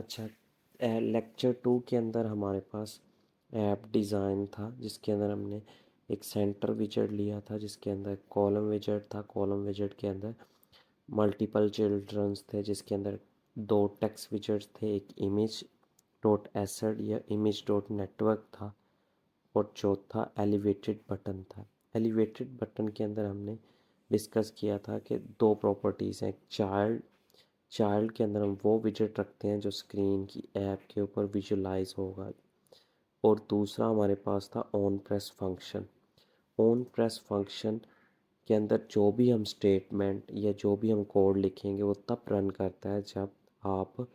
अच्छा, लेक्चर 2 के अंदर हमारे पास ऐप डिज़ाइन था, जिसके अंदर हमने एक सेंटर विजेट लिया था, जिसके अंदर कॉलम विजेट था। कॉलम विजेट के अंदर मल्टीपल चिल्ड्रंस थे, जिसके अंदर दो टेक्स्ट विजेट्स थे, एक इमेज डॉट एसेड या इमेज डॉट नेटवर्क था, और चौथा एलिवेटेड बटन था। एलिवेटेड बटन के अंदर हमने डिस्कस किया था कि दो प्रॉपर्टीज़ हैं। चाइल्ड चाइल्ड के अंदर हम वो विजेट रखते हैं जो स्क्रीन की ऐप के ऊपर विजुलाइज होगा, और दूसरा हमारे पास था on press function. On press function के अंदर जो भी हम स्टेटमेंट या जो भी हम कोड लिखेंगे वो तब रन करता है जब आप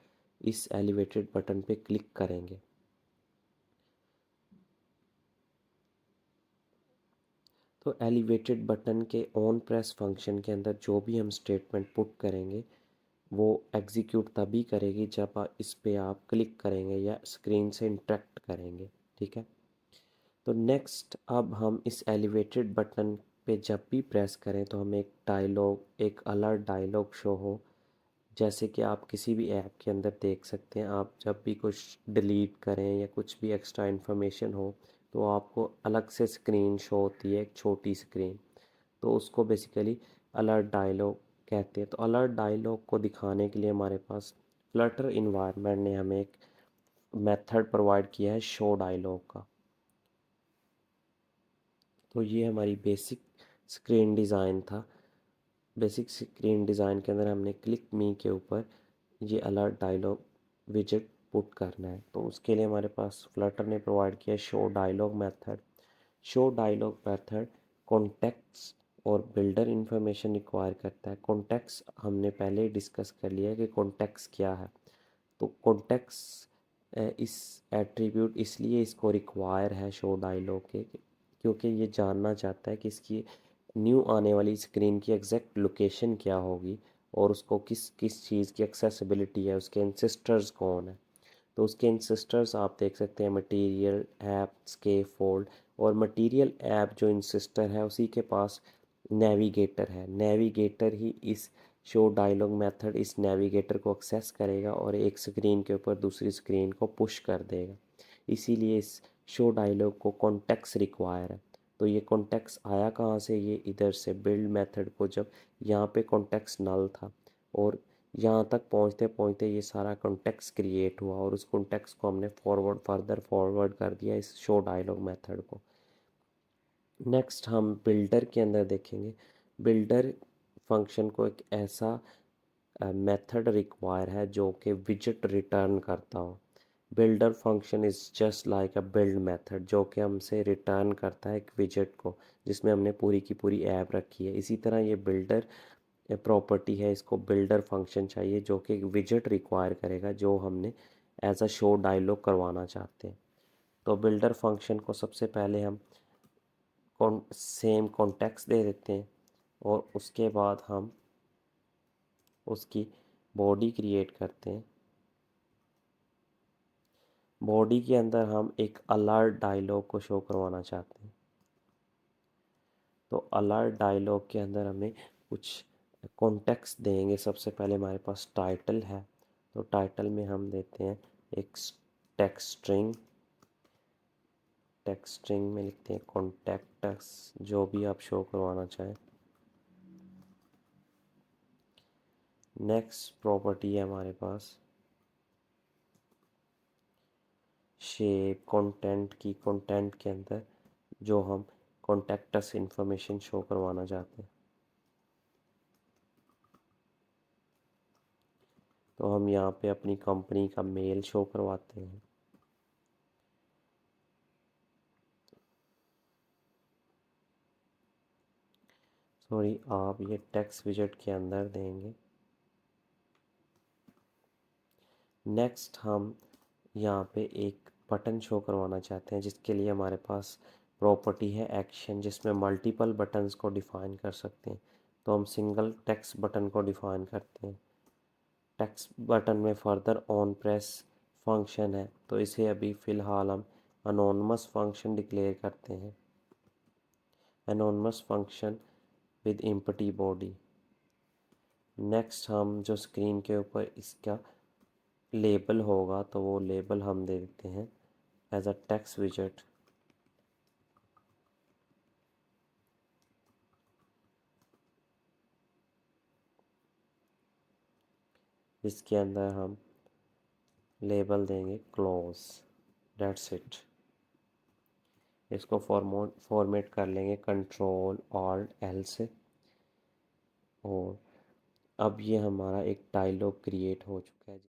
इस एलिवेटेड बटन पे क्लिक करेंगे। तो एलिवेटेड बटन के ऑन प्रेस फंक्शन के अंदर जो भी हम स्टेटमेंट पुट करेंगे वो एग्जीक्यूट तभी करेगी जब इस पे आप क्लिक करेंगे या स्क्रीन से इंटरेक्ट करेंगे। ठीक है। तो नेक्स्ट अब हम इस एलिवेटेड बटन पे जब भी प्रेस करें तो हमें एक अलर्ट डायलॉग शो हो। जैसे कि आप किसी भी ऐप के अंदर देख सकते हैं, आप जब भी कुछ डिलीट करें या कुछ भी एक्स्ट्रा इन्फॉर्मेशन हो तो आपको अलग से स्क्रीन शो होती है, एक छोटी स्क्रीन। तो उसको बेसिकली अलर्ट डायलॉग कहते हैं। तो अलर्ट डायलॉग को दिखाने के लिए हमारे पास फ्लटर इन्वायरमेंट ने हमें एक मेथड प्रोवाइड किया है शो डायलॉग का। तो ये हमारी बेसिक स्क्रीन डिज़ाइन था। बेसिक स्क्रीन डिज़ाइन के अंदर हमने क्लिक मी के ऊपर ये अलर्ट डायलॉग विजेट पुट करना है। तो उसके लिए हमारे पास फ्लटर ने प्रोवाइड किया show dialog method. Show dialog method context और बिल्डर इंफॉर्मेशन रिक्वायर करता है। कॉन्टेक्स्ट हमने पहले ही डिस्कस कर लिया है कि कॉन्टेक्स्ट क्या है। तो कॉन्टेक्स्ट इस एट्रीब्यूट इसलिए इसको रिक्वायर है शो डायलॉग के, क्योंकि ये जानना चाहता है कि इसकी न्यू आने वाली स्क्रीन की एग्जैक्ट लोकेशन क्या होगी, और उसको किस किस चीज़ की एक्सेसिबिलिटी है, उसके इंसिस्टर्स कौन है। तो उसके इंसिस्टर्स आप देख सकते हैं मटेरियल ऐप स्केप फोल्ड, और मटेरियल ऐप जो इंसिस्टर है उसी के पास नेविगेटर है। नेविगेटर ही इस शो डायलॉग मेथड इस नेविगेटर को एक्सेस करेगा और एक स्क्रीन के ऊपर दूसरी स्क्रीन को पुश कर देगा। इसीलिए इस शो डायलॉग को कॉन्टेक्स्ट रिक्वायर है। तो ये कॉन्टेक्स्ट आया कहाँ से? ये इधर से बिल्ड मेथड को, जब यहाँ पे कॉन्टेक्स्ट नल था और यहाँ तक पहुँचते पहुँचते ये सारा कॉन्टेक्स्ट क्रिएट हुआ, और उस कॉन्टेक्स्ट को हमने फर्दर फॉरवर्ड कर दिया इस शो डायलॉग मेथड को। नेक्स्ट हम बिल्डर के अंदर देखेंगे। बिल्डर फंक्शन को एक ऐसा मेथड रिक्वायर है जो कि विजेट रिटर्न करता हो। Builder function is just like a build method, जो कि हमसे रिटर्न करता है एक विजेट को जिसमें हमने पूरी की पूरी ऐप रखी है। इसी तरह ये बिल्डर प्रॉपर्टी है, इसको बिल्डर फंक्शन चाहिए जो कि एक विजेट रिक्वायर करेगा जो हमने एज अ शो डायलॉग करवाना चाहते हैं। तो बिल्डर फंक्शन को सबसे पहले हम सेम कॉन्टेक्स्ट दे देते हैं, और उसके बाद हम उसकी बॉडी क्रिएट करते हैं। बॉडी के अंदर हम एक अलर्ट डायलॉग को शो करवाना चाहते हैं। तो अलर्ट डायलॉग के अंदर हमें कुछ कॉन्टेक्स्ट देंगे। सबसे पहले हमारे पास टाइटल है, तो टाइटल में हम देते हैं एक टेक्स्ट स्ट्रिंग। टेक्स्ट स्ट्रिंग में लिखते हैं कॉन्टेक्ट्स, जो भी आप शो करवाना चाहें। नेक्स्ट प्रॉपर्टी है हमारे पास शेप कंटेंट की। कंटेंट के अंदर जो हम कॉन्टेक्टस इंफॉर्मेशन शो करवाना चाहते हैं, तो हम यहाँ पे अपनी कंपनी का मेल शो करवाते हैं। सॉरी, आप ये टेक्स्ट विजेट के अंदर देंगे। नेक्स्ट हम यहाँ पे एक बटन शो करवाना चाहते हैं, जिसके लिए हमारे पास प्रॉपर्टी है एक्शन, जिसमें मल्टीपल बटन्स को डिफ़ाइन कर सकते हैं। तो हम सिंगल टेक्स्ट बटन को डिफ़ाइन करते हैं। टेक्स्ट बटन में फर्दर ऑन प्रेस फंक्शन है, तो इसे अभी फ़िलहाल हम अनोनमस फंक्शन डिक्लेयर करते हैं। Anonymous function with empty body. Next हम जो स्क्रीन के ऊपर इसका लेबल होगा तो वो लेबल हम दे देते हैं एज अ टेक्स्ट विजेट। इसके अंदर हम लेबल देंगे क्लोज। That's it. इसको फॉर्मेट कर लेंगे कंट्रोल ऑल्ट एल से। और अब ये हमारा एक डायलॉग क्रिएट हो चुका है।